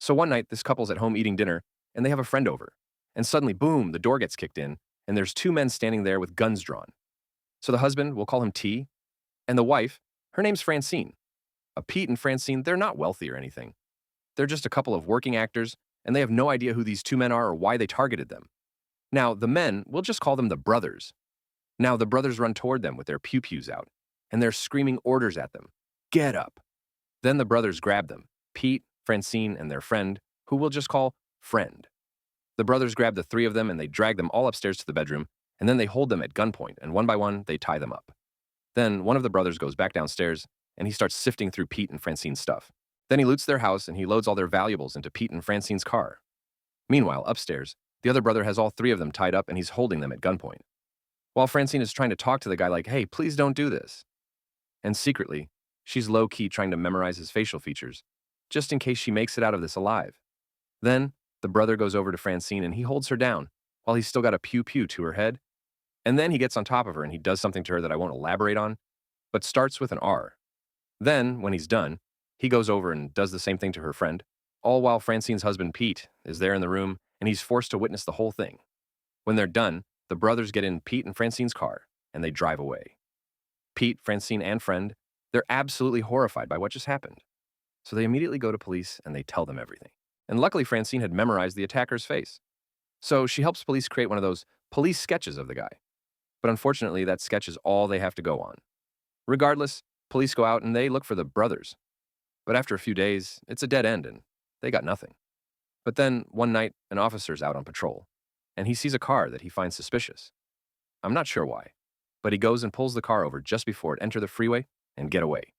So one night, this couple's at home eating dinner, and they have a friend over. And suddenly, boom, the door gets kicked in, and there's two men standing there with guns drawn. So the husband, we'll call him T, and the wife, her name's Francine. Pete and Francine, they're not wealthy or anything. They're just a couple of working actors, and they have no idea who these two men are or why they targeted them. Now, the men, we'll just call them the brothers. Now, the brothers run toward them with their pew-pews out, and they're screaming orders at them. Get up. Then the brothers grab them, Pete, Francine, and their friend, who we'll just call Friend. The brothers grab the three of them and they drag them all upstairs to the bedroom, and then they hold them at gunpoint, and one by one, they tie them up. Then one of the brothers goes back downstairs, and he starts sifting through Pete and Francine's stuff. Then he loots their house, and he loads all their valuables into Pete and Francine's car. Meanwhile, upstairs, the other brother has all three of them tied up, and he's holding them at gunpoint. While Francine is trying to talk to the guy like, hey, please don't do this. And secretly, she's low-key trying to memorize his facial features, just in case she makes it out of this alive. Then, the brother goes over to Francine and he holds her down, while he's still got a pew-pew to her head. And then he gets on top of her and he does something to her that I won't elaborate on, but starts with an R. Then, when he's done, he goes over and does the same thing to her friend, all while Francine's husband, Pete, is there in the room and he's forced to witness the whole thing. When they're done, the brothers get in Pete and Francine's car and they drive away. Pete, Francine, and Friend, they're absolutely horrified by what just happened. So they immediately go to police and they tell them everything. And luckily, Francine had memorized the attacker's face. So she helps police create one of those police sketches of the guy. But unfortunately, that sketch is all they have to go on. Regardless, police go out and they look for the brothers. But after a few days, it's a dead end and they got nothing. But then, one night, an officer's out on patrol, and he sees a car that he finds suspicious. I'm not sure why, but he goes and pulls the car over just before it enters the freeway and get away.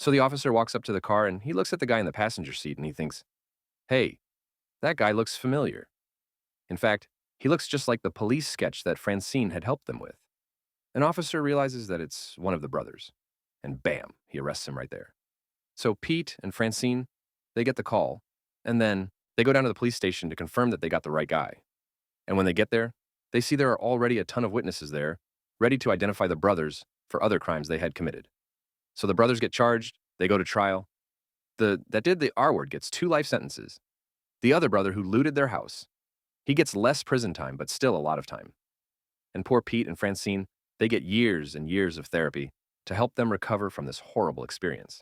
So the officer walks up to the car and he looks at the guy in the passenger seat and he thinks, hey, that guy looks familiar. In fact, he looks just like the police sketch that Francine had helped them with. An officer realizes that it's one of the brothers, and bam, he arrests him right there. So Pete and Francine, they get the call, and then they go down to the police station to confirm that they got the right guy. And when they get there, they see there are already a ton of witnesses there, ready to identify the brothers for other crimes they had committed. So the brothers get charged, they go to trial. That did the R word gets 2 life sentences. The other brother who looted their house, he gets less prison time, but still a lot of time. And poor Pete and Francine, they get years and years of therapy to help them recover from this horrible experience.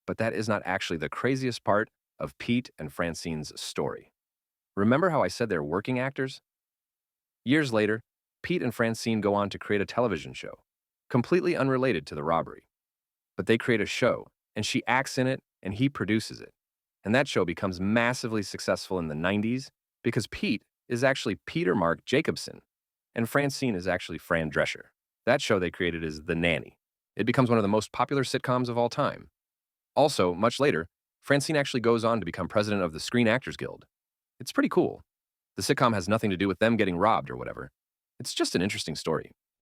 But that is not actually the craziest part of Pete and Francine's story. Remember how I said they're working actors? Years later, Pete and Francine go on to create a television show, completely unrelated to the robbery. But they create a show, and she acts in it, and he produces it. And that show becomes massively successful in the 90s because Pete is actually Peter Marc Jacobson, and Francine is actually Fran Drescher. That show they created is The Nanny. It becomes one of the most popular sitcoms of all time. Also, much later, Francine actually goes on to become president of the Screen Actors Guild. It's pretty cool. The sitcom has nothing to do with them getting robbed or whatever. It's just an interesting story.